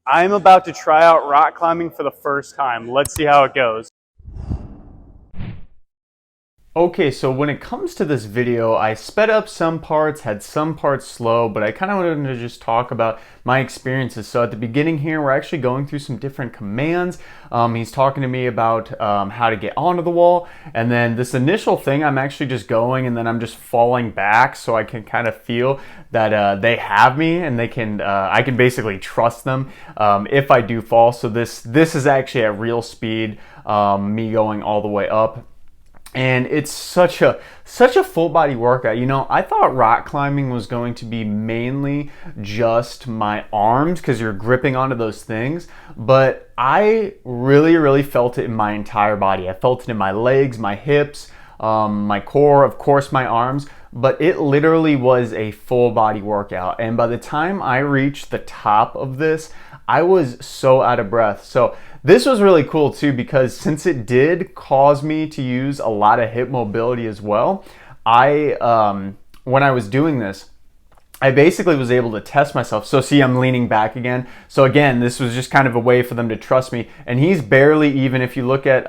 I'm about to try out rock climbing for the first time. Let's see how it goes. Okay, so when it comes to this video, I sped up some parts, had some parts slow, but I kind of wanted to just talk about my experiences. So at the beginning here, we're actually going through some different commands. He's talking to me about how to get onto the wall. And then this initial thing, I'm actually just going and then I'm just falling back so I can kind of feel that they have me and they can, I can basically trust them if I do fall. So this is actually at real speed, me going all the way up. And it's such a full body workout. You know, I thought rock climbing was going to be mainly just my arms because you're gripping onto those things, but I really felt it in my entire body. I felt it in my legs, my hips, my core, of course my arms, but it literally was a full body workout. And by the time I reached the top of this, I was so out of breath. So this was really cool too, because since it did cause me to use a lot of hip mobility as well, when I was doing this, I basically was able to test myself. So see, I'm leaning back again. So again, this was just kind of a way for them to trust me. And he's barely even, if you look at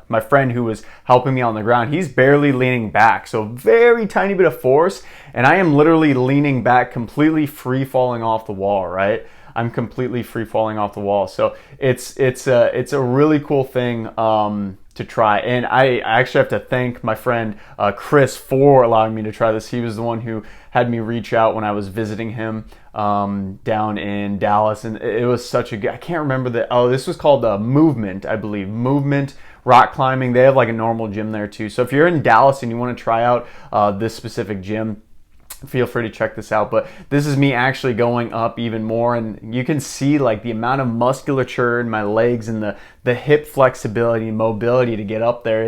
my friend who was helping me on the ground, he's barely leaning back. So very tiny bit of force. And I am literally leaning back, completely free falling off the wall, right? I'm completely free falling off the wall. So it's a really cool thing to try. And I actually have to thank my friend Chris for allowing me to try this. He was the one who had me reach out when I was visiting him down in Dallas. And it was such a good, I can't remember this was called Movement, I believe. Movement Rock Climbing. They have like a normal gym there too. So if you're in Dallas and you want to try out this specific gym, feel free to check this out. But this is me actually going up even more, and you can see like the amount of musculature in my legs and the hip flexibility and mobility to get up there.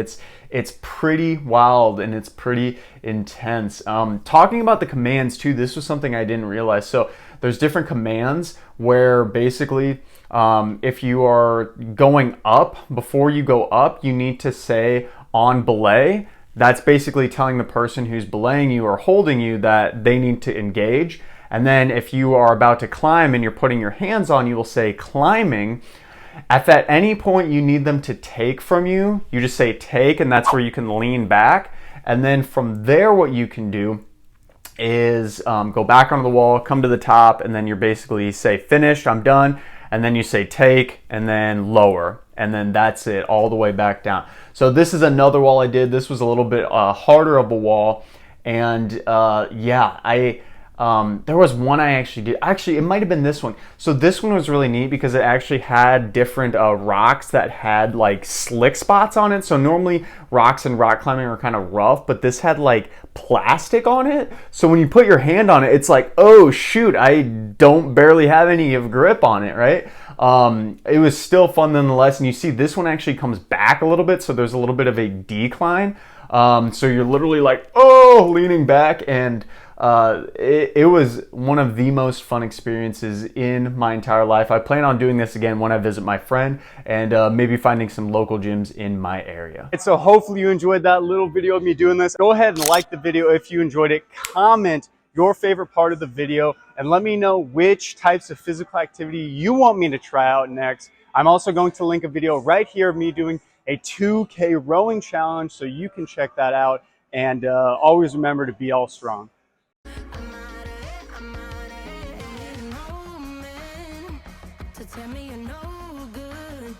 It's pretty wild and it's pretty intense. Talking about the commands too, this was something I didn't realize. So there's different commands where basically if you are going up, before you go up, you need to say on belay. That's basically telling the person who's belaying you or holding you that they need to engage. And then if you are about to climb and you're putting your hands on, you will say climbing. If at any point you need them to take from you, you just say take, and that's where you can lean back. And then from there, what you can do is go back onto the wall, come to the top, and then you're basically say finished, I'm done. And then you say take, and then lower, and then that's it, all the way back down. So this is another wall I did. This was a little bit harder of a wall, and yeah, there was one I actually did. Actually, it might have been this one. So this one was really neat because it actually had different rocks that had like slick spots on it. So normally rocks and rock climbing are kind of rough, but this had like plastic on it. So when you put your hand on it, it's like, oh shoot, I don't barely have any of grip on it, right? It was still fun nonetheless. And you see this one actually comes back a little bit. So there's a little bit of a decline. So you're literally like, oh, leaning back, and it was one of the most fun experiences in my entire life. I plan on doing this again when I visit my friend, and maybe finding some local gyms in my area. And so hopefully you enjoyed that little video of me doing this. Go ahead and like the video if you enjoyed it. Comment your favorite part of the video and let me know which types of physical activity you want me to try out next. I'm also going to link a video right here of me doing a 2K rowing challenge, so you can check that out. And always remember to be all strong. Tell me you're no good.